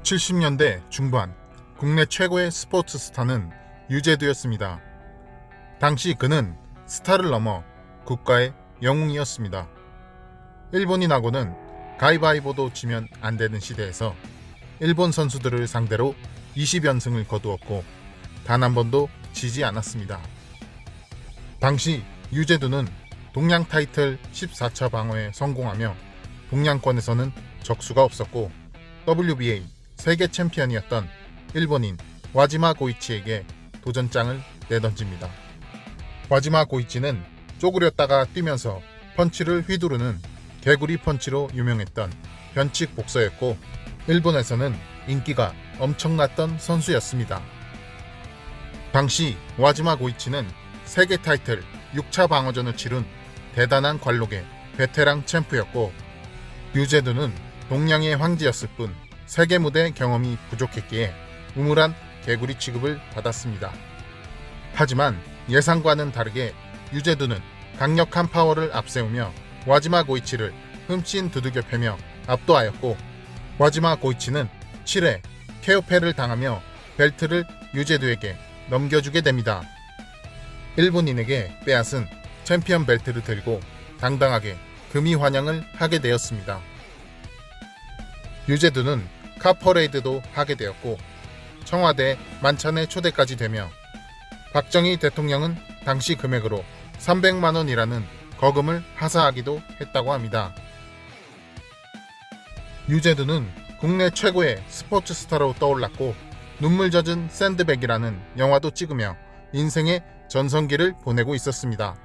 70년대 중반 국내 최고의 스포츠 스타는 유재두였습니다. 당시 그는 스타를 넘어 국가의 영웅이었습니다. 일본인하고는 가위바위보도 치면 안 되는 시대에서 일본 선수들을 상대로 20연승을 거두었고 단 한 번도 지지 않았습니다. 당시 유재두는 동양 타이틀 14차 방어에 성공하며 동양권에서는 적수가 없었고 WBA 세계 챔피언이었던 일본인 와지마 고이치에게 도전장을 내던집니다. 와지마 고이치는 쪼그렸다가 뛰면서 펀치를 휘두르는 개구리 펀치로 유명했던 변칙 복서였고 일본에서는 인기가 엄청났던 선수였습니다. 당시 와지마 고이치는 세계 타이틀 6차 방어전을 치룬 대단한 관록의 베테랑 챔프였고 유재두는 동양의 황제였을 뿐 세계 무대 경험이 부족했기에 우물한 개구리 취급을 받았습니다. 하지만 예상과는 다르게 유재두는 강력한 파워를 앞세우며 와지마 고이치를 흠씬 두들겨 패며 압도하였고 와지마 고이치는 7회 KO패를 당하며 벨트를 유재두에게 넘겨주게 됩니다. 일본인에게 빼앗은 챔피언 벨트를 들고 당당하게 금이 환영을 하게 되었습니다. 유재두는 카퍼레이드도 하게 되었고 청와대 만찬에 초대까지 되며 박정희 대통령은 당시 금액으로 300만 원이라는 거금을 하사하기도 했다고 합니다. 유재두는 국내 최고의 스포츠 스타로 떠올랐고 눈물 젖은 샌드백이라는 영화도 찍으며 인생의 전성기를 보내고 있었습니다.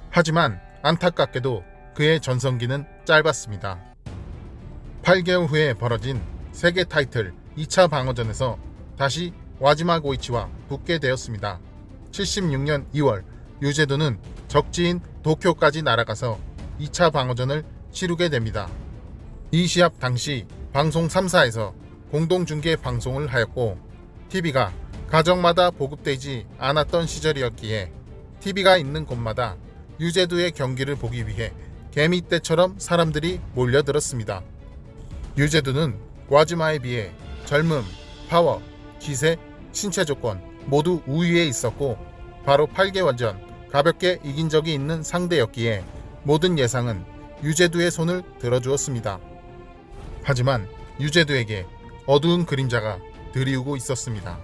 하지만 안타깝게도 그의 전성기는 짧았습니다. 8개월 후에 벌어진 세계 타이틀 2차 방어전에서 다시 와지마 고이치와 붙게 되었습니다. 76년 2월 유재두는 적지인 도쿄까지 날아가서 2차 방어전을 치르게 됩니다. 이 시합 당시 방송 3사에서 공동중계 방송을 하였고 TV가 가정마다 보급되지 않았던 시절이었기에 TV가 있는 곳마다 유재두의 경기를 보기 위해 개미떼처럼 사람들이 몰려들었습니다. 유재두는 와지마에 비해 젊음, 파워, 기세, 신체 조건 모두 우위에 있었고 바로 8개월 전 가볍게 이긴 적이 있는 상대였기에 모든 예상은 유재두의 손을 들어주었습니다. 하지만 유재두에게 어두운 그림자가 드리우고 있었습니다.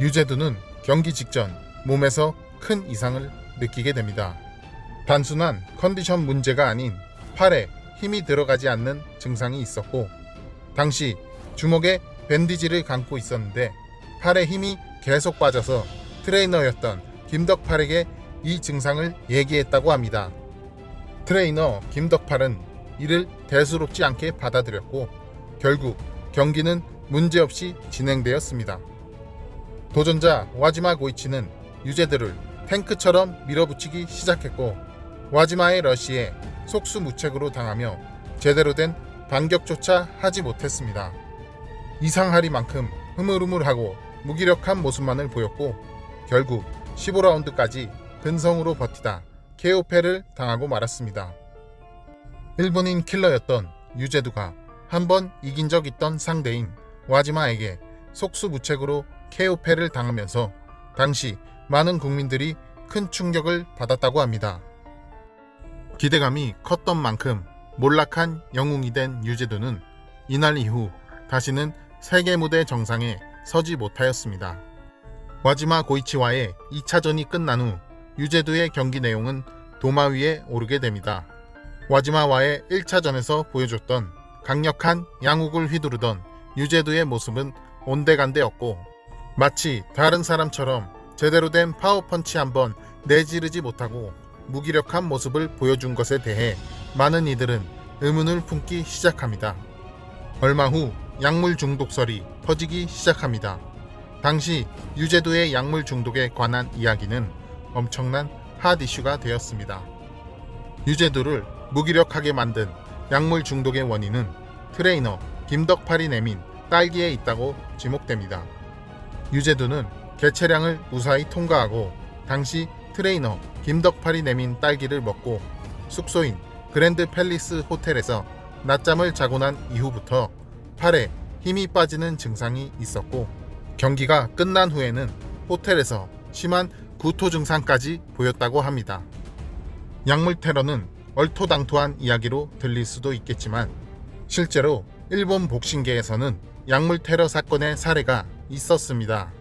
유재두는 경기 직전 몸에서 큰 이상을 느끼게 됩니다. 단순한 컨디션 문제가 아닌 팔에 힘이 들어가지 않는 증상이 있었고 당시 주먹에 밴디지를 감고 있었는데 팔에 힘이 계속 빠져서 트레이너였던 김덕팔에게 이 증상을 얘기했다고 합니다. 트레이너 김덕팔은 이를 대수롭지 않게 받아들였고 결국 경기는 문제없이 진행되었습니다. 도전자 와지마 고이치는 유재두를 탱크처럼 밀어붙이기 시작했고 와지마의 러시에 속수무책으로 당하며 제대로 된 반격조차 하지 못했습니다. 이상하리만큼 흐물흐물하고 무기력한 모습만을 보였고 결국 15라운드까지 근성으로 버티다 KO패를 당하고 말았습니다. 일본인 킬러였던 유재두가 한 번 이긴 적 있던 상대인 와지마에게 속수무책으로 KO패를 당하면서 당시 많은 국민들이 큰 충격을 받았다고 합니다. 기대감이 컸던 만큼 몰락한 영웅이 된 유재두는 이날 이후 다시는 세계 무대 정상에 서지 못하였습니다. 와지마 고이치와의 2차전이 끝난 후 유재두의 경기 내용은 도마 위에 오르게 됩니다. 와지마와의 1차전에서 보여줬던 강력한 양욱을 휘두르던 유재두의 모습은 온데간데였고 마치 다른 사람처럼 제대로 된 파워펀치 한번 내지르지 못하고 무기력한 모습을 보여준 것에 대해 많은 이들은 의문을 품기 시작합니다. 얼마 후 약물 중독설이 퍼지기 시작합니다. 당시 유재두의 약물 중독에 관한 이야기는 엄청난 핫 이슈가 되었습니다. 유재두를 무기력하게 만든 약물 중독의 원인은 트레이너 김덕팔이 내민 딸기에 있다고 지목됩니다. 유재두는 개체량을 무사히 통과하고 당시 트레이너 김덕팔이 내민 딸기를 먹고 숙소인 그랜드 팰리스 호텔에서 낮잠을 자고 난 이후부터 팔에 힘이 빠지는 증상이 있었고 경기가 끝난 후에는 호텔에서 심한 구토 증상까지 보였다고 합니다. 약물 테러는 얼토당토한 이야기로 들릴 수도 있겠지만 실제로 일본 복싱계에서는 약물 테러 사건의 사례가 있었습니다.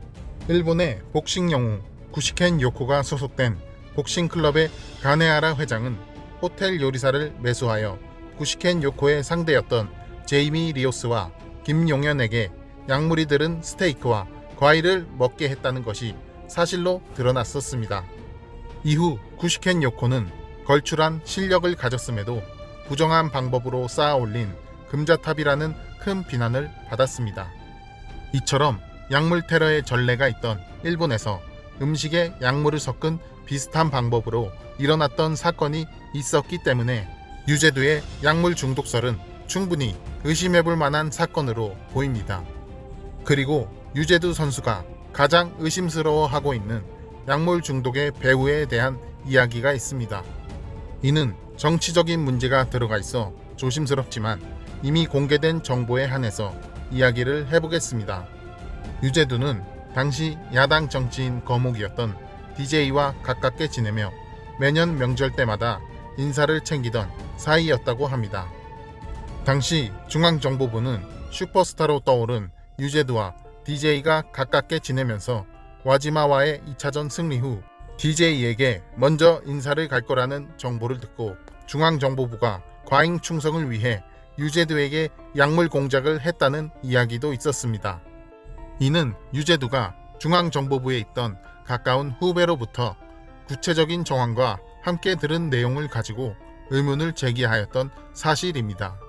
일본의 복싱 영웅 구시켄 요코가 소속된 복싱 클럽의 가네하라 회장은 호텔 요리사를 매수하여 구시켄 요코의 상대였던 제이미 리오스와 김용현에게 약물이 들은 스테이크와 과일을 먹게 했다는 것이 사실로 드러났었습니다. 이후 구시켄 요코는 걸출한 실력을 가졌음에도 부정한 방법으로 쌓아 올린 금자탑이라는 큰 비난을 받았습니다. 이처럼 약물 테러의 전례가 있던 일본에서 음식에 약물을 섞은 비슷한 방법으로 일어났던 사건이 있었기 때문에 유재두의 약물 중독설은 충분히 의심해볼 만한 사건으로 보입니다. 그리고 유재두 선수가 가장 의심스러워하고 있는 약물 중독의 배후에 대한 이야기가 있습니다. 이는 정치적인 문제가 들어가 있어 조심스럽지만 이미 공개된 정보에 한해서 이야기를 해보겠습니다. 유재두는 당시 야당 정치인 거목이었던 DJ와 가깝게 지내며 매년 명절 때마다 인사를 챙기던 사이였다고 합니다. 당시 중앙정보부는 슈퍼스타로 떠오른 유재두와 DJ가 가깝게 지내면서 와지마와의 2차전 승리 후 DJ에게 먼저 인사를 갈 거라는 정보를 듣고 중앙정보부가 과잉 충성을 위해 유재두에게 약물 공작을 했다는 이야기도 있었습니다. 이는 유재두가 중앙정보부에 있던 가까운 후배로부터 구체적인 정황과 함께 들은 내용을 가지고 의문을 제기하였던 사실입니다.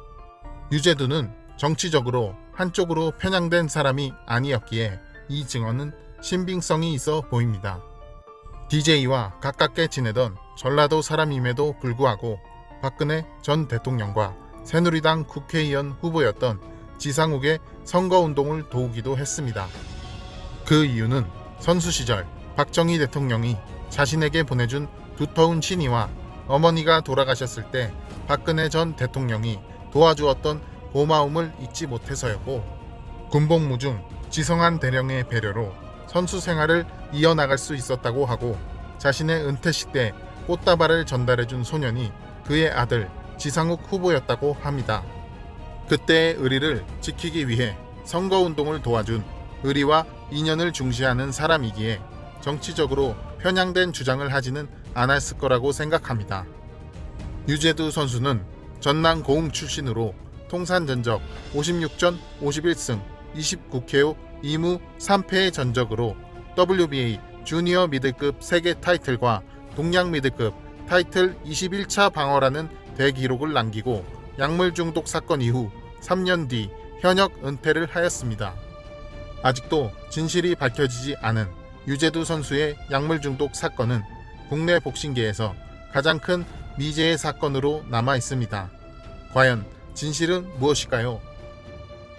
유재두는 정치적으로 한쪽으로 편향된 사람이 아니었기에 이 증언은 신빙성이 있어 보입니다. DJ와 가깝게 지내던 전라도 사람임에도 불구하고 박근혜 전 대통령과 새누리당 국회의원 후보였던 지상욱의 선거운동을 도우기도 했습니다. 그 이유는 선수 시절 박정희 대통령이 자신에게 보내준 두터운 친이와 어머니가 돌아가셨을 때 박근혜 전 대통령이 도와주었던 고마움을 잊지 못해서였고, 군복무 중 지성한 대령의 배려로 선수 생활을 이어나갈 수 있었다고 하고, 자신의 은퇴식 때 꽃다발을 전달해준 소년이 그의 아들 지상욱 후보였다고 합니다. 그때의 의리를 지키기 위해 선거운동을 도와준 의리와 인연을 중시하는 사람이기에 정치적으로 편향된 주장을 하지는 않았을 거라고 생각합니다. 유재두 선수는 전남 고흥 출신으로 통산 전적 56전 51승 29KO 2무 3패의 전적으로 WBA 주니어 미들급 세계 타이틀과 동양 미들급 타이틀 21차 방어라는 대기록을 남기고 약물 중독 사건 이후 3년 뒤 현역 은퇴를 하였습니다. 아직도 진실이 밝혀지지 않은 유재두 선수의 약물 중독 사건은 국내 복싱계에서 가장 큰 미제의 사건으로 남아 있습니다. 과연 진실은 무엇일까요?